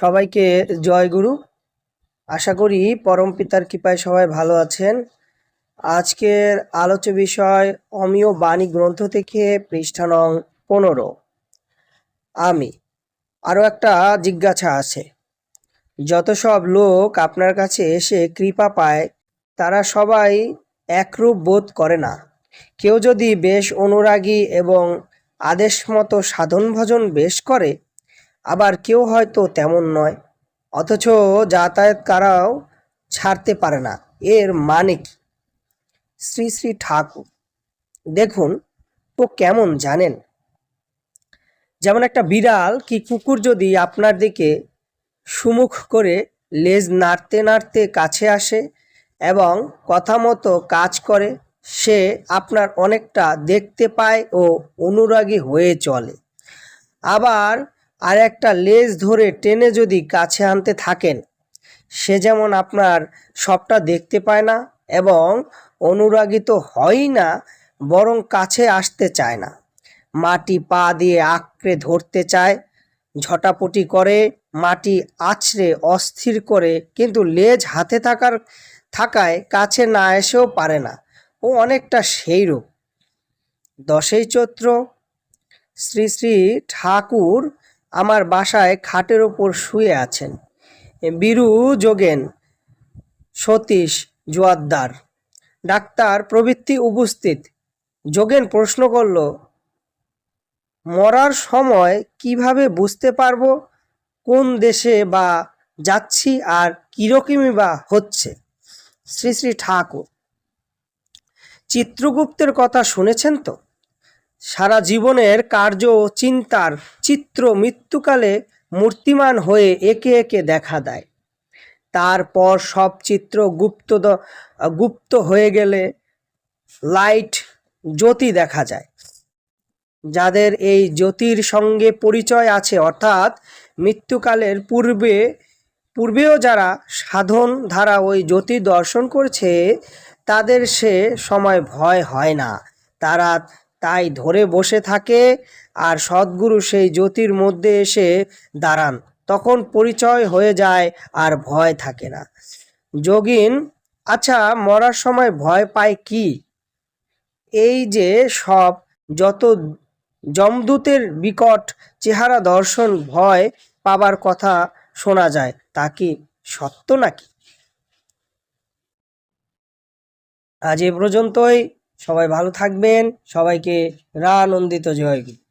সবাইকে জয় গুরু। আশা করি পরম পিতার কৃপায় সবাই ভালো আছেন। আজকের আলোচ্য বিষয় অমিয় বাণী গ্রন্থ থেকে পৃষ্ঠা নং 15। আমি আরও একটা জিজ্ঞাসা আছে। যত সব লোক আপনার কাছে এসে কৃপা পায় তারা সবাই একরূপ বোধ করে না। কেউ যদি বেশ অনুরাগী এবং আদেশ মতো সাধন ভজন বেশ করে, আবার কেউ হয়তো তেমন নয়, অথচ যাতায়াত কারাও ছাড়তে পারে না। এর মানে কি? শ্রী শ্রী ঠাকুর দেখুন তো কেমন জানেন? যেমন একটা বিড়াল কি কুকুর যদি আপনার দিকে সুমুখ করে লেজ নাড়তে নাড়তে কাছে আসে এবং কথা মতো কাজ করে, সে আপনার অনেকটা দেখতে পায় ও অনুরাগী হয়ে চলে। আবার আর একটা লেজ ধরে টেনে যদি কাছে আনতে থাকেন, সে যেমন আপনার সবটা দেখতে পায় না এবং অনুরাগী তো হয়ই না, বরং কাছে আসতে চায় না। মাটি পা দিয়ে আঁকড়ে ধরতে চায়, ঝটাপটি করে, মাটি আছড়ে অস্থির করে, কিন্তু লেজ হাতে থাকায় কাছে না এসেও পারে না। ও অনেকটা সেইরূপ। 10ই চৈত্র শ্রী শ্রী ঠাকুর আমার বাসায় খাটের ওপর শুয়ে আছেন। বীরু, যোগেন, সতীশ, জোয়ারদার, ডাক্তার প্রভৃতি উপস্থিত। যোগেন প্রশ্ন করল, মরার সময় কিভাবে বুঝতে পারবো কোন দেশে বা যাচ্ছি আর কিরকমই বা হচ্ছে? শ্রী শ্রী ঠাকুর, চিত্রগুপ্তের কথা শুনেছেন তো? সারা জীবনের কার্য ও চিন্তার চিত্র মৃত্যুকালে মূর্তিমান হয়ে একে একে দেখা দেয়। তারপর সব চিত্র গুপ্ত হয়ে গেলে লাইট জ্যোতি দেখা যায়। যাদের এই জ্যোতির সঙ্গে পরিচয় আছে, অর্থাৎ মৃত্যুকালের পূর্বেও যারা সাধন ধারা ওই জ্যোতি দর্শন করছে, তাদের সে সময় ভয় হয় না। তারা তাই ধরে বসে থাকে, আর সদ্গুরু সেই জ্যোতির মধ্যে এসে দাঁড়ান। তখন পরিচয় হয়ে যায়, আর ভয় থাকে না। যোগিন, আচ্ছা, মরার সময় ভয় পায় কি? এই যে সব যত যমদূতের বিকট চেহারা দর্শন ভয় পাবার কথা শোনা যায়, তা কি সত্য নাকি? আজ এ পর্যন্তই। সবাই ভালো থাকবেন। সবাইকে রানন্দিত জয় গুরু।